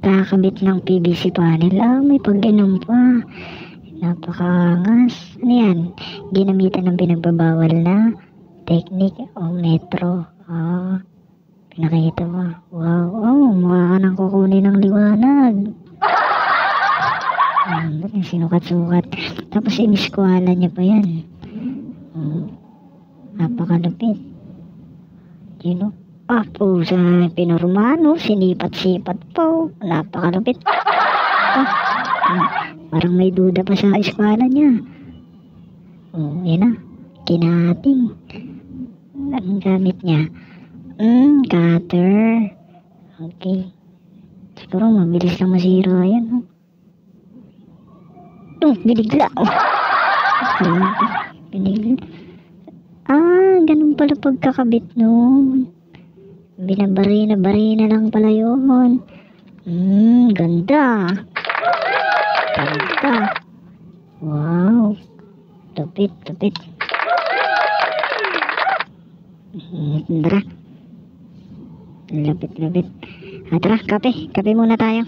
Kakabit ng PVC panel. May pag-inom pa. Napakaangas. Ano yan? Ginamitan ng pinagbabawal na technique o metro. Pinakita mo. Wow. Mukha ka nang kukunin ng liwanag. Sinukat-sukat. Tapos iniskwala niya pa yan. Napakalupit. Sa pinurmano, sinipat-sipat po. Napakalupit. Parang may duda pa sa eskwela niya. Yan na. Kinating. Ang gamit niya. Cutter. Okay. Siguro mabilis lang masira yan. Binigla. Binigla. Ganun pala pagkakabit nun. Binabarina lang pala yun. Ganda. Wow. Tupit. Tara. Lapit. Tara, kape. Kape muna tayo.